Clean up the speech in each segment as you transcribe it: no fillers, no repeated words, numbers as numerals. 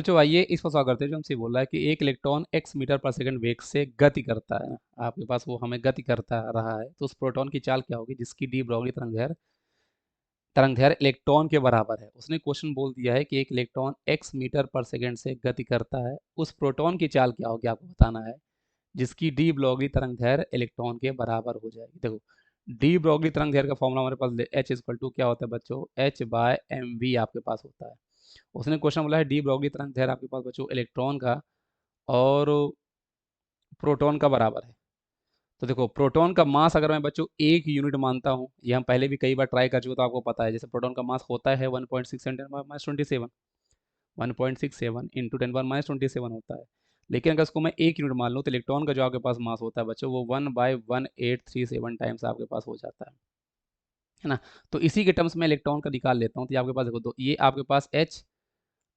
तो आइए इस पर सवाल करते हैं जो हमसे बोल रहा है कि एक इलेक्ट्रॉन x मीटर पर सेकंड वेग से गति करता है। आपके पास वो हमें गति करता रहा है, तो उस प्रोटॉन की चाल क्या होगी जिसकी डी ब्रॉगली तरंगदैर्घ्य इलेक्ट्रॉन के बराबर है। उसने क्वेश्चन बोल दिया है कि एक इलेक्ट्रॉन x मीटर पर सेकंड से गति करता है, उस प्रोटॉन की चाल क्या होगी आपको बताना है जिसकी डी ब्रॉगली तरंगदैर्घ्य इलेक्ट्रॉन के बराबर हो जाएगी। देखो, डी ब्रॉगली तरंगदैर्घ्य का फॉर्मूला हमारे पास h इक्वल टू क्या होता है बच्चों, h बाय एम वी आपके पास होता है। उसने क्वेश्चन बोला है डी ब्रॉगली तरंगदैर्घ्य आपके पास बच्चों इलेक्ट्रॉन का और प्रोटॉन का बराबर है। तो देखो, प्रोटॉन का मास अगर मैं बच्चों 1 यूनिट मानता हूँ, ये हम पहले भी कई बार ट्राई कर चुके, तो आपको पता है जैसे प्रोटॉन का मास होता है 1.6 × 10⁻⁻27 इंटू 10⁻⁻27 होता है। लेकिन अगर इसको मैं 1 यूनिट मान लूँ तो इलेक्ट्रॉन का जो आपके पास मास होता है बच्चों वो 1/1837 टाइम्स आपके पास हो जाता है ना। तो इसी के टर्म्स में इलेक्ट्रॉन का निकाल लेता हूँ, तो ये आपके पास देखो, तो ये आपके पास h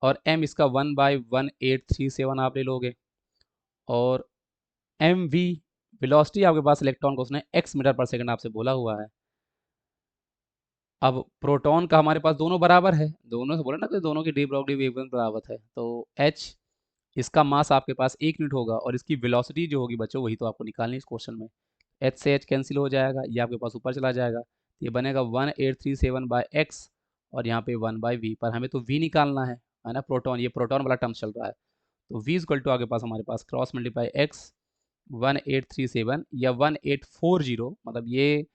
और m इसका 1/1837 आप ले लोगे, और एम वी वेलोसिटी आपके पास इलेक्ट्रॉन को उसने x मीटर पर सेकंड आपसे बोला हुआ है। अब प्रोटॉन का हमारे पास दोनों बराबर है, दोनों से बोला ना कि दोनों की डी ब्रॉगली वेवलेंथ बराबर है, तो h इसका मास आपके पास 1 यूनिट होगा और इसकी वेलोसिटी जो होगी बच्चों वही तो आपको निकालनी है इस क्वेश्चन में। h से h कैंसिल हो जाएगा, ये आपके पास ऊपर चला जाएगा, तो ये बनेगा 1837 बाय एक्स, और यहाँ पे 1/v, पर हमें तो v निकालना है ना, प्रोटॉन, ये प्रोटॉन वाला टर्म चल रहा है, तो v इक्वल टू आगे पास हमारे पास क्रॉस मल्टीप्लाई एक्स 1837 या 1840, मतलब ये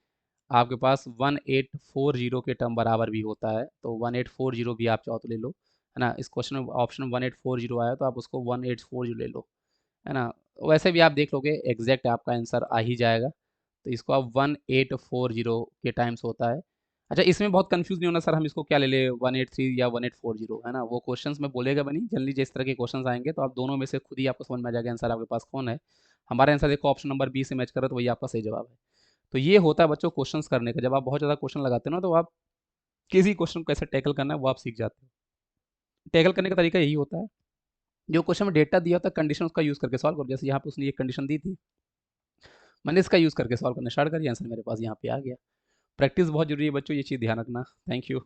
आपके पास 1840 के टर्म बराबर भी होता है, तो 1840 भी आप चाहो तो ले लो, है ना। इस क्वेश्चन में ऑप्शन 1840 आया तो आप उसको 1840 ले लो, है ना। वैसे भी आप देख लोगे एग्जैक्ट आपका आंसर आ ही जाएगा, तो इसको आप 1840 के टाइम्स होता है। अच्छा, इसमें बहुत कंफ्यूज नहीं होना सर, हम इसको क्या ले ले 183 या 1840, है ना, वो क्वेश्चंस में बोलेगा बनी जल्दी, जिस तरह के क्वेश्चंस आएंगे तो आप दोनों में से खुद ही आपको समझ में आ जाएगा आंसर आपके पास कौन है। हमारा आंसर देखो ऑप्शन नंबर बी से मैच कर रहा है, तो वही आपका सही जवाब है। तो ये होता है बच्चों क्वेश्चंस करने का, जब आप बहुत ज़्यादा क्वेश्चन लगाते हो ना तो आप किसी क्वेश्चन को कैसे टैकल करना है वो आप सीख जाते हो। टैकल करने का तरीका यही होता है, जो क्वेश्चन में डेटा दिया होता है कंडीशन उसका यूज़ करके सॉल्व करो। जैसे यहाँ पे उसने ये कंडीशन दी थी, मैंने इसका यूज़ करके सॉल्व करना स्टार्ट करिए, आंसर मेरे पास यहाँ पे आ गया। प्रैक्टिस बहुत जरूरी है बच्चों, ये चीज़ ध्यान रखना। Thank you.